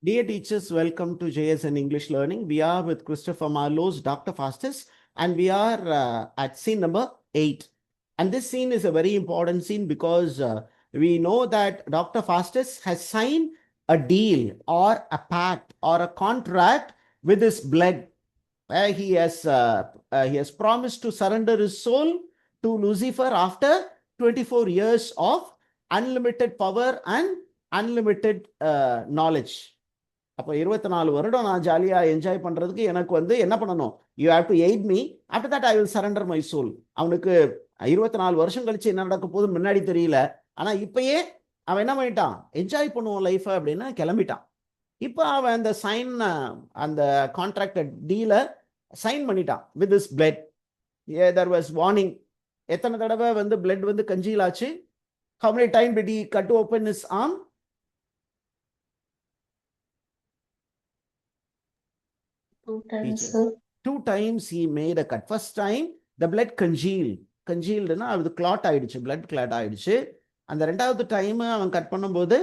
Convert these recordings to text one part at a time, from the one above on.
Dear teachers, welcome to JSN English Learning. We are with Christopher Marlowe's Dr. Faustus, and we are at scene number 8. And this scene is a very important scene because we know that Dr. Faustus has signed a deal or a pact or a contract with his blood. He has promised to surrender his soul to Lucifer after 24 years of unlimited power and unlimited knowledge. அப்போ 24 வருடம் நான் ஜாலியாக enjoy பண்ணுறதுக்கு எனக்கு வந்து என்ன பண்ணணும்? You have to aid me. After that I will surrender my soul. அவனுக்கு 24 வருஷம் கழிச்சு என்ன நடக்க போகுது முன்னாடி தெரியல. ஆனால் இப்பயே அவன் என்ன பண்ணிட்டான்? என்ஜாய் பண்ணுவான் லைஃபை அப்படின்னு கிளம்பிட்டான். இப்போ அவன் அந்த கான்ட்ராக்டட் டீலை சைன் பண்ணிட்டான் with this blood. There was warning. எத்தனை தடவை வந்து பிளட் வந்து கஞ்சியில் ஆச்சு? How many time did he cut open his arm? Two times he made a cut. First time the blood congealed அது clot ஆயிடுச்சு, blood clot ஆயிடுச்சு. அந்த ரெண்டாவது டைம் அவன் கட் பண்ணும்போது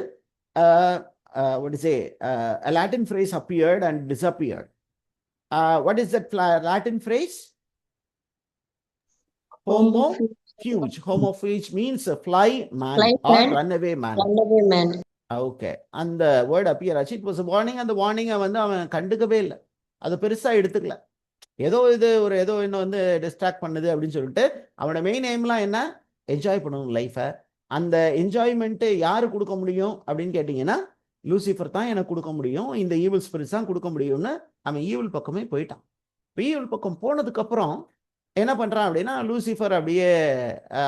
what is it, a Latin phrase appeared and disappeared. What is that Latin phrase? Homofuge means a fly man or runaway man. Okay, அந்த word appear ஆச்சு. It was a warning. அந்த வார்னிங்கை வந்து அவன் கண்டுக்கவே இல்லை, அது பெருசாக எடுத்துக்கல. ஏதோ இன்னும் வந்து டிஸ்ட்ராக்ட் பண்ணுது அப்படின்னு சொல்லிட்டு அவனோட மெயின் எய்ம்லாம் என்ன? என்ஜாய் பண்ணணும் லைஃபை. அந்த என்ஜாய்மெண்ட்டு யார் கொடுக்க முடியும் அப்படின்னு கேட்டிங்கன்னா லூசிஃபர் தான் எனக்கு கொடுக்க முடியும், இந்த ஈவில் ஸ்பிரிட்ஸ் தான் கொடுக்க முடியும்னு அவன் ஈவில் பக்கமே போயிட்டான். இப்போ ஈவில் பக்கம் போனதுக்கப்புறம் என்ன பண்ணுறான் அப்படின்னா, லூசிஃபர் அப்படியே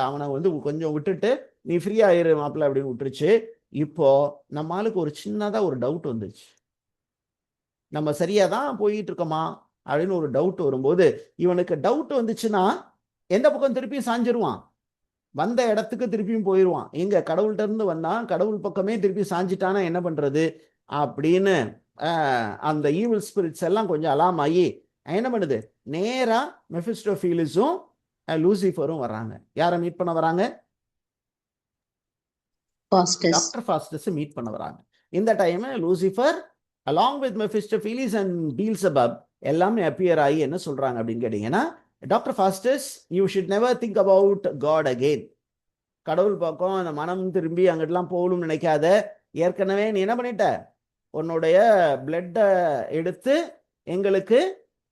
அவனை வந்து கொஞ்சம் விட்டுட்டு நீ ஃப்ரீயாக இரு மாப்பிள்ள அப்படின்னு விட்டுருச்சு. இப்போது நம்ம ஆளுக்கு ஒரு சின்னதாக ஒரு டவுட் வந்துச்சு. நம்ம சரியாக தான் போயிட்டு இருக்கோமா அப்படின்னு ஒரு டவுட் வரும்போது, இவனுக்கு டவுட் வந்துச்சுன்னா எந்த பக்கம் திருப்பியும் சாஞ்சிருவான்? வந்த இடத்துக்கு திருப்பியும் போயிடுவான். எங்க கடவுள்கிட்ட இருந்து வந்தான், கடவுள் பக்கமே திருப்பி சாஞ்சிட்டானா என்ன பண்றது அப்படின்னு அந்த ஈவில் ஸ்பிரிட்ஸ் எல்லாம் கொஞ்சம் அலாம் ஆகி என்ன பண்ணுது, நேரா மெஃபிஸ்டோஃபீலிஸும் லூசிஃபரும் வர்றாங்க. யாரை மீட் பண்ண வராங்க? டாக்டர் ஃபாஸ்டஸ் மீட் பண்ண வராங்க. இந்த time Lucifer along with Mephistopheles and Beelzebub எல்லாமே அப்பியர் ஆகி என்ன சொல்றாங்க அப்படின்னு கேட்டீங்கன்னா, doctor Faustus, you should never think about God again. கடவுள் பக்கம் அந்த மனம் திரும்பி அங்கிட்டலாம் போகணும்னு நினைக்காத. ஏற்கனவே நீ என்ன பண்ணிட்ட? உன்னுடைய பிளட்டை எடுத்து எங்களுக்கு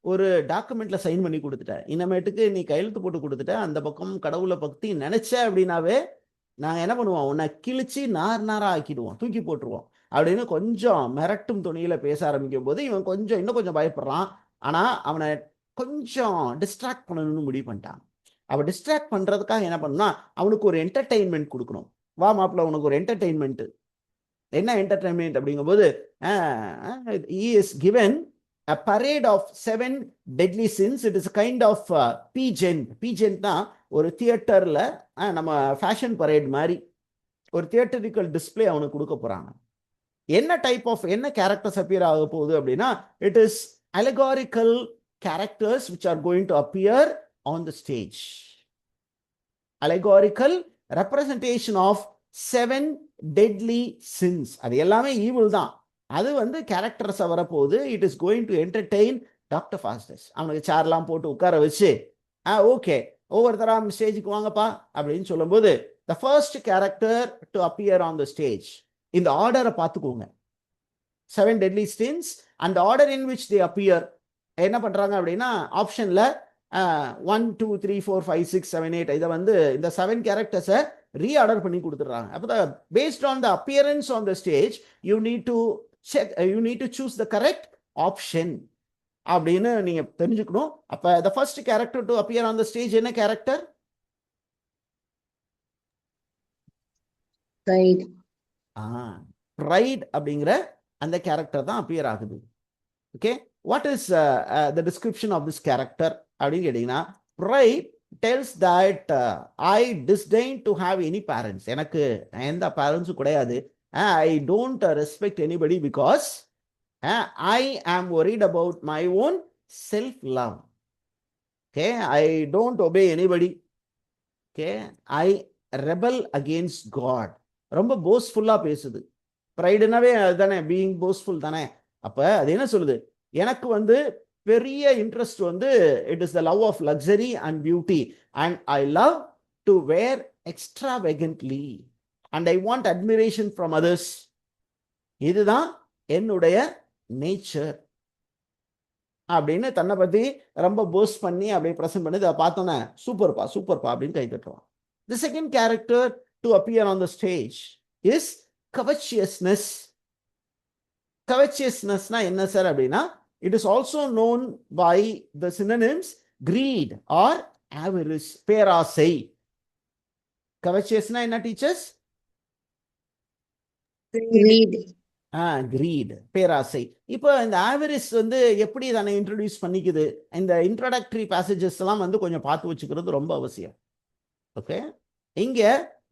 ஒரு டாக்குமெண்ட்ல சைன் பண்ணி கொடுத்துட்ட. இனிமேட்டுக்கு நீ கையெழுத்து போட்டு கொடுத்துட்ட. அந்த பக்கம் கடவுளை பற்றி நினைச்ச அப்படின்னாவே நாங்கள் என்ன பண்ணுவோம்? உன்னை கிழிச்சு நாராக ஆக்கிடுவோம், தூக்கி போட்டுருவோம் அப்படின்னு கொஞ்சம் மிரட்டும் துணியில பேச ஆரம்பிக்கும் போது இவன் இன்னும் கொஞ்சம் பயப்படுறான். ஆனா அவனை கொஞ்சம் டிஸ்ட்ராக்ட் பண்ணணும்னு முடிவு பண்ணிட்டான். அவன் டிஸ்ட்ராக்ட் பண்றதுக்காக என்ன பண்ணா, அவனுக்கு ஒரு என்டர்டெயின்மெண்ட் கொடுக்கணும். வா மாப்பிள்ள, உனக்கு ஒரு என்டர்டெயின்மெண்ட். என்ன என்டர்டெயின்மெண்ட் அப்படிங்கும்போது, he is given a parade of 7 deadly sins. It is a kind of pageant தான். ஒரு தியேட்டர்ல நம்ம ஃபேஷன் பரேட் மாதிரி ஒரு தியேட்டரிக்கல் டிஸ்பிளே அவனுக்கு கொடுக்க போறாங்க. என்ன டைப் ஆஃப் என்ன கேரக்டர்ஸ் அப்பியர் ஆக போகுது அப்படின்னா, it is allegorical characters which are going to appear on the stage. Allegorical representation of 7 deadly sins. அது எல்லாமே ஈவில் தான். அது வந்து கேரக்டர்ஸ் வரப்போகுது. It is going to entertain doctor Faustus. அவனுக்கு சேர்லாம் போட்டு உட்கார வச்சு ஓகே ஒவ்வொருத்தராக ஸ்டேஜுக்கு வாங்கப்பா அப்படின்னு சொல்லும்போது, த first character to appear on the stage. இந்த ஆர்டரை பார்த்துக்கோங்க. 7 deadly sins and the order in which they appear. என்ன பண்றாங்க அப்படின்னா, ஆப்ஷன்ல 1 2 3 4 5 6 7 8 இதை வந்து இந்த 7 கேரக்டர்ஸை ரீஆர்டர் பண்ணி கொடுத்துட்றாங்க. அப்போ based on the appearance on the stage you need to choose the correct option அப்படின்னு நீங்க தெரிஞ்சுக்கணும். அப்ப the first character to appear on the stage என்ன கேரக்டர்? ப்ரைட் அப்படிங்கிற அந்த கேரக்டர் தான் அப்பியர் ஆகுது. Okay, what is the description of this character அப்படின்னு கேட்டீங்கன்னா, pride tells that I disdain to have any parents. எனக்கு எந்த பேரண்ட்ஸும் கிடையாது. I don't respect anybody because I am worried about my own self-love. Okay, I don't obey anybody. Okay, I rebel against God. ரொம்ப போஸ்ட்ஃபுல்லாக பேசுது. ப்ரைடுனாவே அதுதானே, being போஸ்ட்ஃபுல் தானே. அப்ப அது என்ன சொல்லுது, எனக்கு வந்து பெரிய இன்ட்ரெஸ்ட் வந்து it is the love of luxury and beauty and I love to wear extravagantly and I want admiration from others. இதுதான் என்னுடைய நேச்சர் அப்படின்னு தன்னை பத்தி ரொம்ப போஸ்ட் பண்ணி அப்படியே பிரசன்ட் பண்ணி அதை பார்த்தோன்னே சூப்பர்ப்பா சூப்பர்ப்பா அப்படின்னு கை தட்டுவான். The second character to appear on the stage is covetousness. Covetousnessனா என்ன சார் அப்படின்னா, it is also known by the synonyms greed or avarice, பேராசை. covetousனா என்ன டீச்சர்ஸ்? Greed. greed, பேராசை. இப்போ இந்த avarice வந்து எப்படி தன்னை இன்ட்ரோடியூஸ் பண்ணிக்குது, இந்த இன்ட்ரோடக்டரி பேசேஜஸ் எல்லாம் வந்து கொஞ்சம் பார்த்து வச்சுக்கிறது ரொம்ப அவசியம். ஓகே, இங்க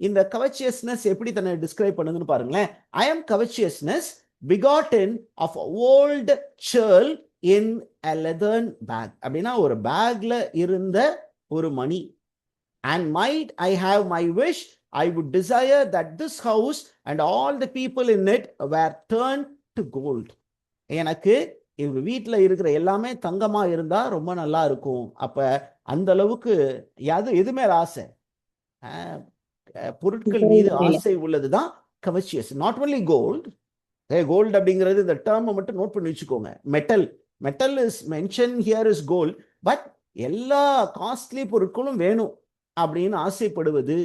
இந்த covetousness எப்படி தன்னை டிஸ்கிரைப் பண்ணுதுன்னு பாருங்களேன். I am covetousness begotten of old churl in a leathern bag. அப்படின்னா ஒரு பேக்ல இருந்த ஒரு மணி. And might I have my wish, I would desire that this house and all the people in it were turned to gold. எனக்கு இவங்க வீட்டில் இருக்கிற எல்லாமே தங்கமா இருந்தா ரொம்ப நல்லா இருக்கும். அப்ப அந்த அளவுக்கு எது மேல ஆசை, பொருட்கள் மீது ஆசை உள்ளதுதான் covetous. Not only gold. Gold அப்படிங்கிறது இந்த டேர்மை மட்டும் நோட் பண்ணி வச்சுக்கோங்க. Metal is mention here is gold. But எல்லா காஸ்ட்லி பொருட்களும் வேணும் அப்படின்னு ஆசைப்படுவது.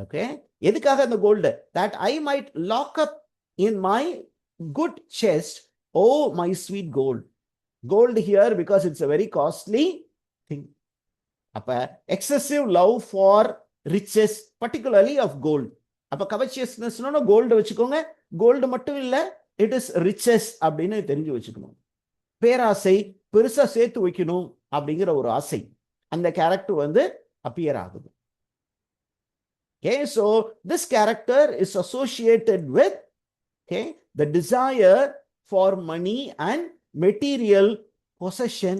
ஓகே, எதுக்காக அந்த gold? That I might lock up in my good chest oh my sweet gold. Gold here because it's a very costly thing. அப்ப excessive love for riches, particularly of gold. அப்ப கவர்ச்சியஸ்னஸ்னா gold வச்சுக்கோங்க. Gold மட்டும் இல்ல, it is riches அப்படின்னு தெரிஞ்சு வச்சுக்கணும். பேராசை, பெருசா சேர்த்து வைக்கணும் அப்படிங்கிற ஒரு ஆசை அந்த கேரக்டர் வந்து அப்பியர் ஆகுது. Okay, so this character is associated with the desire for money and material possession.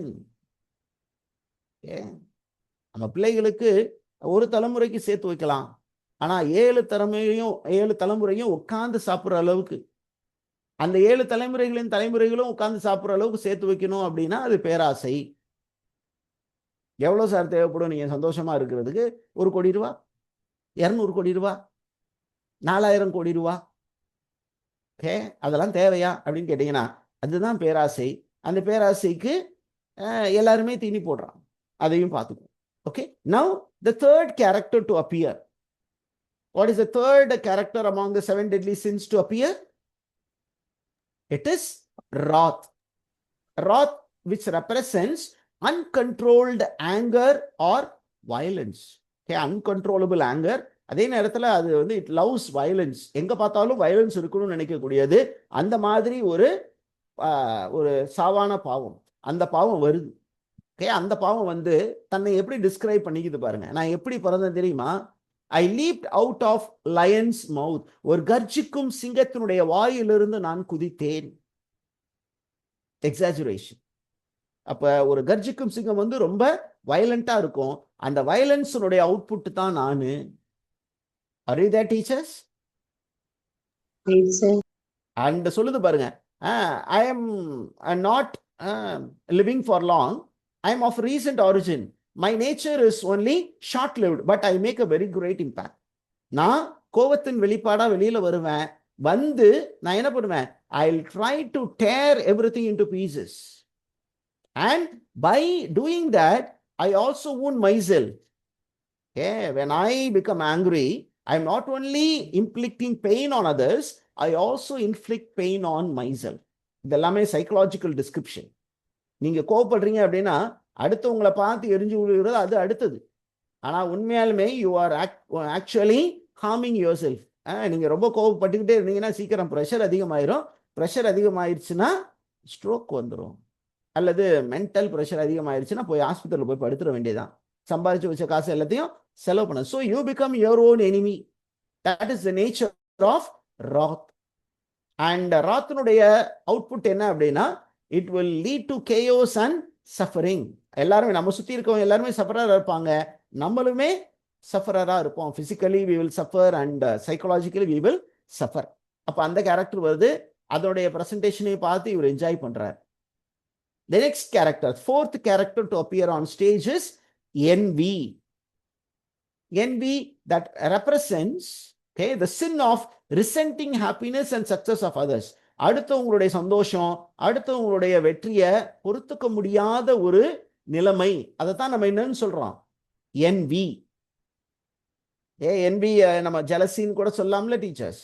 நம்ம பிள்ளைகளுக்கு ஒரு தலைமுறைக்கு சேர்த்து வைக்கலாம், ஆனா 7 தலைமுறையும் உட்கார்ந்து சாப்பிடுற அளவுக்கு, அந்த 7 தலைமுறைகளும் உட்கார்ந்து சாப்பிடுற அளவுக்கு சேர்த்து வைக்கணும் அப்படின்னா அது பேராசை. எவ்வளவு சார் தேவைப்படும் நீங்க சந்தோஷமா இருக்கிறதுக்கு? 1 கோடி ரூபா, 200 கோடி ரூபா, 4000 கோடி ரூபா. ஓகே, அதெல்லாம் தேவையா அப்படின்னு கேட்டீங்கன்னா அதுதான் பேராசை. அந்த பேராசைக்கு எல்லாருமே தீனி போடுறான். அதையும் பார்த்துக்கோ. Okay, now the third character to appear. What is the third character among the 7 deadly sins to appear? It is wrath. Wrath, which represents uncontrolled anger or violence. Okay, uncontrollable anger. அதே நேரத்தில் அது வந்து it loves violence. எங்க பார்த்தாலும் violence இருக்கணும்னு நினைக்கக்கூடியது. அந்த மாதிரி ஒரு சாவான பாவம், அந்த பாவம் வருது. ஓகே, அந்த பாவம் வந்து தன்னை எப்படி டிஸ்கிரைப் பண்ணிக்குது பாருங்க. நான் எப்படி பிறந்தேன் தெரியுமா? I leaped out of lion's mouth. ஒரு கர்ஜிக்கும் சிங்கத்தினுடைய வாயிலிருந்து நான் குதித்தேன். எக்ஸாஜுரேஷன். அப்ப ஒரு கர்ஜிக்கும் சிங்கம் வந்து ரொம்ப வயலண்டா இருக்கும். அந்த வயலன்ஸுடைய அவுட்புட் தான் நானு. Are you there, teachers? And சொல்லுது பாருங்க, I am not living for long. I am of recent origin. My nature is only short-lived, but I make a very great impact. நான் கோபத்தின் வெளிப்பாடா வெளியில வருவேன். வந்து நான் என்ன பண்ணுவேன்? I'll try to tear everything into pieces. And by doing that, I also wound myself. Okay, when I become angry, I'm not only inflicting pain on others, I also inflict pain on myself. இதெல்லாமே psychological description. நீங்க கோபப்படுறீங்க அப்படின்னா அடுத்தவங்களை பார்த்து எரிஞ்சு விழுகிறது அது அடுத்தது. ஆனா உண்மையாலுமே you are actually harming your self. நீங்க ரொம்ப கோபப்பட்டுக்கிட்டே இருந்தீங்கன்னா சீக்கிரம் ப்ரெஷர் அதிகமாயிரும். ப்ரெஷர் அதிகமாயிருச்சுன்னா ஸ்ட்ரோக் வந்துடும், அல்லது மென்டல் ப்ரெஷர் அதிகமாயிருச்சுன்னா போய் ஹாஸ்பிட்டலில் போய் படுத்துட வேண்டியதான். சம்பாதிச்சு வச்ச காசு எல்லாத்தையும் செலவு பண்ண. So you become your own enemy. That is the nature of wrath. And ராத்தினுடைய அவுட்புட் என்ன அப்படின்னா it will lead to chaos and suffering. எல்லாருமே நம்ம சுற்றி இருக்கவங்க எல்லாருமே சஃபராக இருப்பாங்க, நம்மளுமே சஃபரராக இருப்போம். Physically we will suffer and psychologically we will suffer. அப்ப அந்த கேரக்டர் வருது, அதோடைய பிரசன்டேஷனை பார்த்து இவர் என்ஜாய் பண்றார். The next character, fourth character to appear on stage is envy. Envy that represents, okay, the sin of resenting happiness and success of others. அடுத்தவங்களுடைய சந்தோஷம், அடுத்தவங்களுடைய வெற்றியை பொறுத்துக்க முடியாத ஒரு நிலைமை, அதைத்தான் நம்ம என்னன்னு சொல்றோம், envy. envy நம்ம ஜெலசின்னு கூட சொல்லலாம்ல டீச்சர்ஸ்?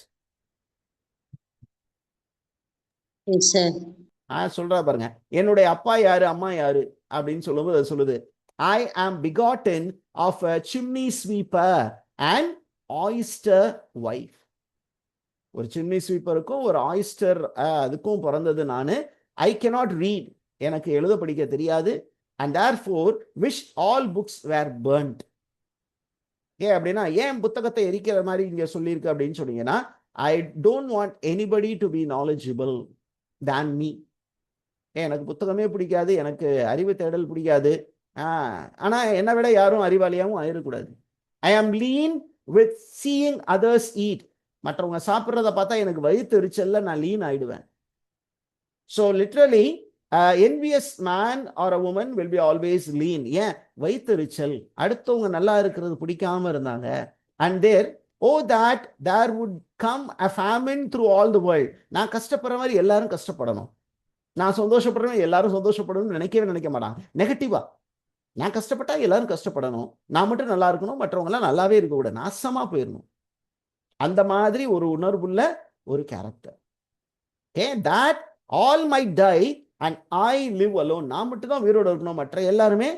சொல்றா பாருங்க, என்னுடைய அப்பா யாரு அம்மா யாரு அப்படின்னு சொல்லும்போது அது சொல்லுது, I am begotten of a chimney sweeper and oyster wife. ஒரு சிம்னி ஸ்வீப்பருக்கும் ஒரு ஆயிஸ்டர் அதுக்கும் பிறந்தது நானு. I cannot read, எனக்கு எழுத படிக்க தெரியாது. And therefore wish all books were burnt. ஏன் அப்படின்னா, ஏன் புத்தகத்தை எரிக்கிற மாதிரி இங்க சொல்லியிருக்கு அப்படின்னு சொன்னீங்கன்னா, I don't want anybody to be knowledgeable than me. எனக்கு புத்தகமே பிடிக்காது, எனக்கு அறிவு தேடல் பிடிக்காது, ஆனா என்னை விட யாரும் அறிவாளியாகவும் ஆயிடக்கூடாது. I am lean with seeing others eat. மற்றவங்க சாப்பிட்றத பார்த்தா எனக்கு வயிற்றெரிச்சல்ல நான் லீன் ஆயிடுவேன். So literally envious man or a woman will be always lean. ஏன் வயிற்றெரிச்சல், அடுத்தவங்க நல்லா இருக்கிறது பிடிக்காம இருந்தாங்க. And there, oh that there would come a famine through all the world. நான் கஷ்டப்படுற மாதிரி எல்லாரும் கஷ்டப்படணும், நான் சந்தோஷப்படுறேன் எல்லாரும் சந்தோஷப்படணும்னு நினைக்க மாட்டாங்க. நெகட்டிவா, நான் கஷ்டப்பட்டா எல்லாரும் கஷ்டப்படணும், நான் மட்டும் நல்லா இருக்கணும், மற்றவங்க எல்லாம் நல்லாவே இருக்க கூட நாசமா போயிடணும். அந்த மாதிரி ஒரு உணர்வுள்ள ஒரு character. Okay, that all might die and I live alone. நான் மட்டும் தான் உயிரோடு இருக்கணும், மற்ற எல்லாருமே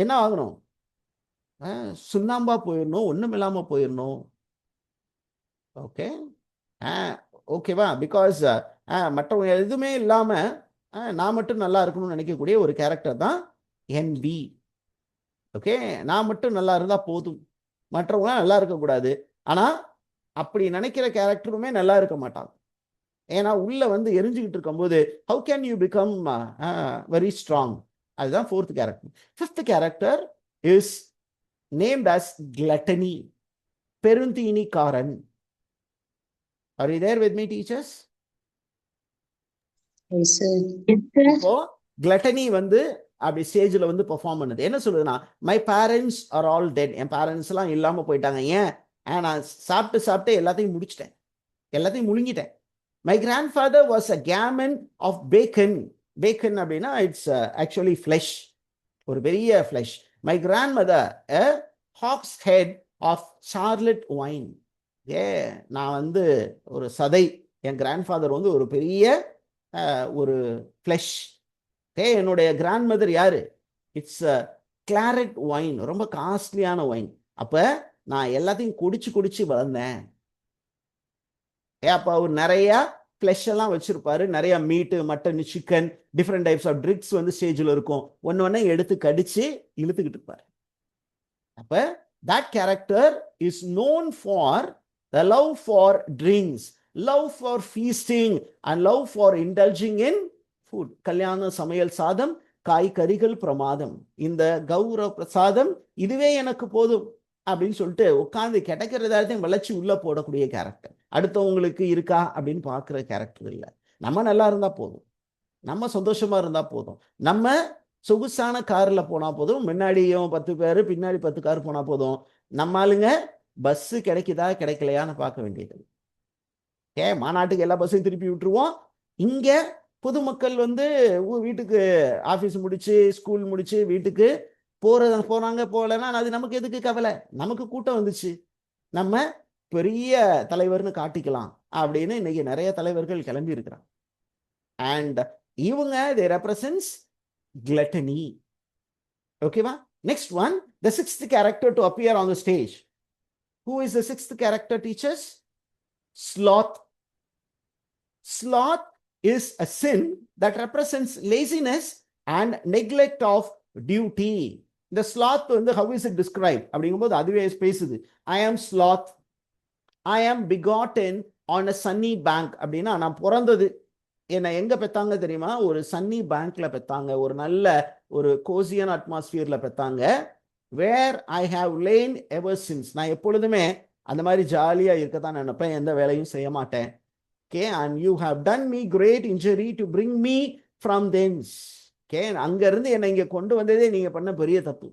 என்ன ஆகணும், சுண்ணாம்பா போயிடணும், ஒண்ணும் இல்லாம போயிடணும். ஓகே, ஓகேவா? பிகாஸ் மற்றவங்க எதுவுமே இல்லாம நான் மட்டும் நல்லா இருக்கணும்னு நினைக்கக்கூடிய ஒரு கேரக்டர் தான் envy. ஓகே, நான் மட்டும் நல்லா இருந்தா போதும், மற்றவங்க நல்லா இருக்கக்கூடாது. ஆனா அப்படி நினைக்கிற கேரக்டருமே நல்லா இருக்க மாட்டாங்க. ஏன்னா உள்ள வந்து எரிஞ்சுக்கிட்டு இருக்கும்போது how can you become very strong? அதுதான் fourth character. Fifth character is named as gluttony, பெருந்தீனிக்காரன். Are you there with me, teachers? Yes, sir. இப்போ gluttony வந்து அப்படி ஸ்டேஜில் வந்து பெர்ஃபார்ம் பண்ணுது. என்ன சொல்லுதுன்னா, my parents are all dead. என் பேரண்ட்ஸ் எல்லாம் இல்லாம போயிட்டாங்க. ஏன்? நான் சாப்பிட்டு எல்லாத்தையும் முடிச்சிட்டேன், எல்லாத்தையும் முழுங்கிட்டேன். My grandfather was a gammon of bacon. Bacon அப்படின்னா இட்ஸ் ஆக்சுவலி ஃப்ளஷ், ஒரு பெரிய flesh. My grandmother a hogshead of claret wine. நான் வந்து ஒரு சதை, என் கிராண்ட் ஃபாதர் வந்து ஒரு பெரிய ஒரு ஃப்ளஷ். என்னுடைய கிராண்ட் மதர் யாரு? இட்ஸ் கிளாரட் ஒயின், ரொம்ப காஸ்ட்லியான ஒயின். அப்ப நான் எல்லாத்தையும் குடிச்சு வளர்ந்தேன். அப்ப அவர் நிறைய ஃப்ளஷ் எல்லாம் வச்சிருப்பாரு, நிறைய meat, mutton, chicken, different types of drinks வந்து ஸ்டேஜில் இருக்கும். ஒன்னு எடுத்து கடிச்சு இழுத்துக்கிட்டு இருப்பாரு. அப்ப that character is known for the love for drinks, love for feasting and love for indulging in food. கல்யாண சமையல் சாதம், காய்கறிகள் பிரமாதம், இந்த கௌரவ பிரசாதம் இதுவே எனக்கு போதும் அப்படின்னு சொல்லிட்டு உட்காந்து கிடைக்கிறதாத்தையும் வளர்ச்சி உள்ள போடக்கூடிய கேரக்டர். அடுத்தவங்களுக்கு இருக்கா அப்படின்னு பார்க்குற கேரக்டர் இல்லை. நம்ம நல்லா இருந்தா போதும், நம்ம சந்தோஷமா இருந்தா போதும், நம்ம சொகுசான கார்ல போனா போதும், முன்னாடியும் 10 பேர் பின்னாடி 10 கார் போனா போதும். நம்ம ஆளுங்க பஸ் கிடைக்குதா கிடைக்கலையான்னு பார்க்க வேண்டியது. மாநாட்டுக்கு எல்லா பஸ்ஸையும் திருப்பி விட்டுருவோம். இங்க பொதுமக்கள் வந்து வீட்டுக்கு ஆஃபீஸ் முடிச்சு ஸ்கூல் முடிச்சு வீட்டுக்கு போறாங்க, போகலன்னா அது நமக்கு எதுக்கு கவலை? நமக்கு கூட்டம் வந்துச்சு, நம்ம பெரிய தலைவர்னு காட்டிக்கலாம் அப்படின்னு இன்னைக்கு நிறைய தலைவர்கள் கிளம்பி இருக்கிறாங்க. அண்ட் இவங்க they represents gluttony. ஓகேவா? Next one, the sixth character to appear on the stage. Who is the sixth character, teachers? Sloth. Sloth is a sin that represents laziness and neglect of duty. The sloth வந்து how is it described அப்படிங்கும்போது அதுவே பேசுது. I am sloth, I am begotten on a sunny bank. அப்படின்னா நான் பிறந்தது என்னை எங்க பெத்தாங்க தெரியுமா? ஒரு சன்னி பேங்க்ல பெத்தாங்க, ஒரு நல்ல ஒரு கோசியன் அட்மாஸ்பியர்ல பெத்தாங்க. Where I have lain ever since. நான் எப்பொழுதுமே அந்த மாதிரி ஜாலியா இருக்கத்தான் நினைப்பேன், எந்த வேலையும் செய்ய மாட்டேன். Okay, and you have done me great injury to bring me from thence. Okay, அங்க இருந்து என்னை இங்க கொண்டு வந்ததே நீங்க பண்ண பெரிய தப்பு.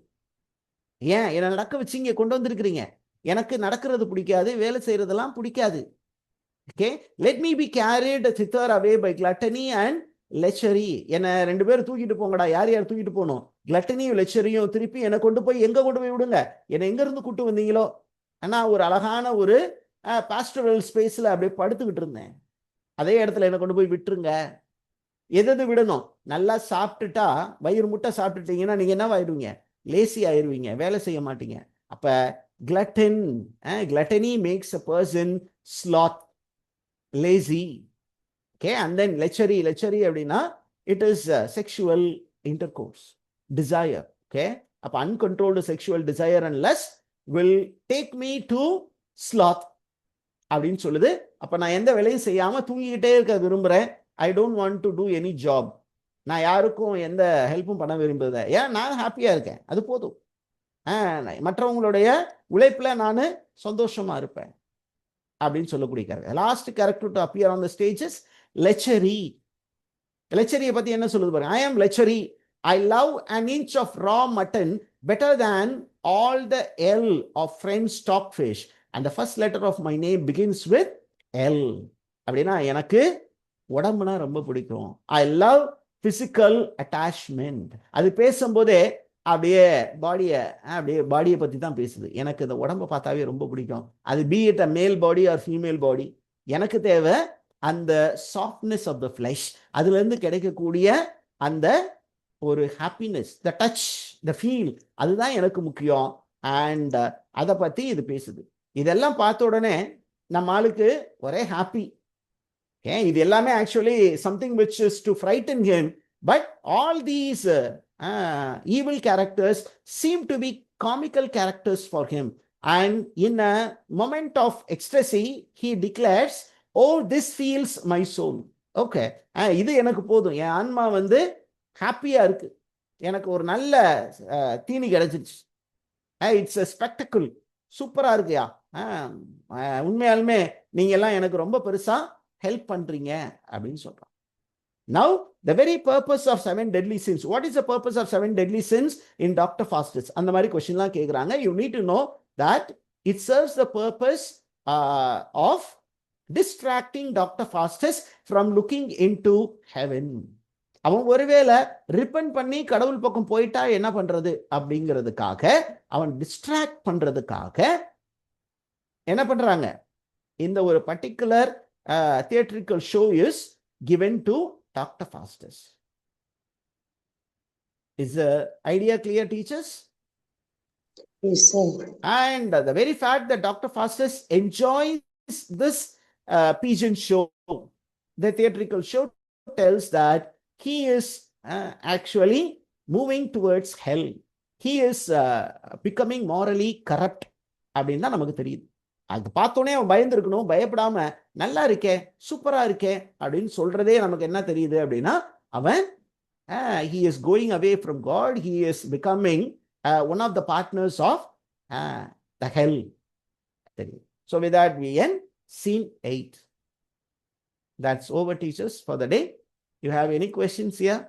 ஏன் என்னை நடக்க வச்சு இங்க கொண்டு வந்திருக்கிறீங்க? எனக்கு நடக்கிறது பிடிக்காது, வேலை செய்யறதெல்லாம் பிடிக்காது. Okay, let me be carried thither away by gluttony and lechery. என்னை 2 பேரும் தூக்கிட்டு போங்கடா. யார் யார் தூக்கிட்டு போகணும்? கிளட்டனியும் லெச்சரியும் திருப்பி என்னை கொண்டு போய் எங்க கொண்டு போய் விடுங்க. என்னை எங்க இருந்து கூட்டு வந்தீங்களோ. ஆனா ஒரு அழகான ஒரு பாஸ்டரல் ஸ்பேஸ்ல அப்படியே படுத்துக்கிட்டு இருந்தேன். அதே இடத்துல என்னை கொண்டு போய் விட்டுருங்க. எது விடணும்? நல்லா சாப்பிட்டுட்டா, வயிறு முட்டை சாப்பிட்டுட்டீங்கன்னா நீங்க என்ன ஆயிடுவீங்க? லேசி ஆயிருவீங்க, வேலை செய்ய மாட்டீங்க. அப்ப gluttony makes a person sloth, lazy. Okay, and then lechery அப்படின்னா it is sexual intercourse, desire. Okay, அப்ப uncontrolled sexual desire and lust will take me to sloth அப்படின்னு சொல்லுது. அப்ப நான் எந்த வேலையும் செய்யாம தூங்கிக்கிட்டே இருக்க விரும்புறேன். I don't want to do any job. நான் யாருக்கும் எந்த ஹெல்ப்பும் பண்ண விரும்புறத. ஏன் நான் ஹாப்பியா இருக்கேன், அது போதும். மற்றவங்களுடைய உழைப்புல நான் சந்தோஷமா இருப்பேன் அப்படின்னு சொல்லக்கூடிய character. Last character to appear on the stage is lechery. லெச்சரியை பத்தி என்ன சொல்லுது பாருங்க. I am lechery. I love an inch of raw mutton better than all the L of French stockfish. And the first letter of my name begins with L. அப்படின்னா எனக்கு உடம்புனா ரொம்ப பிடிக்கும். I love physical attachment. அது பேசும்போதே அப்படியே பாடியை பத்தி தான் பேசுது. எனக்கு இந்த உடம்பை பார்த்தாவே ரொம்ப பிடிக்கும். அது பி இட் அ மேல் பாடி ஆர் ஃபீமேல் பாடி. எனக்கு தேவை அந்த சாஃப்ட்னஸ் ஆஃப் த ஃப்ளஷ். அதுல இருந்து கிடைக்கக்கூடிய அந்த ஒரு happiness, the touch, the feel, அதுதான் எனக்கு முக்கியம். அண்ட் அதை பத்தி இது பேசுது. இதெல்லாம் பார்த்த உடனே நம்ம ஆளுக்கு ஒரே ஹாப்பி. இது எல்லாமே actually something which is to frighten him. But all these evil characters seem to be comical characters for him. And in a moment of ecstasy, he declares, oh, this feels my soul. Okay, இது எனக்கு போதும், என் ஆன்மா வந்து ஹாப்பியா இருக்கு, எனக்கு ஒரு நல்ல தீனி கிடைச்சிருச்சு. It's a spectacle. சூப்பரா இருக்குயா. உண்மையாலுமே நீங்க எல்லாம் எனக்கு ரொம்ப பெருசா ஹெல்ப் பண்றீங்க அப்படின்னு சொல்றான். Now, the very purpose of 7 deadly sins. What is the purpose of 7 deadly sins in Dr. Faustus? அந்த மாதிரி கொஸ்டின்லாம் கேட்குறாங்க. You need to know that it serves the purpose of distracting Dr. Faustus from looking into heaven. அவன் ஒருவேளை ribbon பண்ணி கடவுள் பக்கம் போயிட்டா என்ன பண்றது அப்படிங்கிறதுக்காக, அவன் டிஸ்ட்ராக்ட் பண்றதுக்காக என்ன பண்றாங்க? இந்த ஒரு particular theatrical show is given to Dr. Faustus. Is the idea clear, teachers? Yes, sir. And the very fact that Dr. Faustus enjoys this pageant show, the theatrical show, tells that he is actually moving towards hell. He is becoming morally corrupt. அப்படின்னு தான் நமக்கு தெரியுது. அது பார்த்தோன்னே அவன் பயந்துருக்கணும். பயப்படாம நல்லா இருக்கே, சூப்பரா இருக்கே அப்படின்னு சொல்றதே நமக்கு என்ன தெரியுது அப்படின்னா, அவன் he is going away from God. He is becoming one of the partners of the hell. So with that we end scene 8. That's over, teachers, for the day. You have any questions here?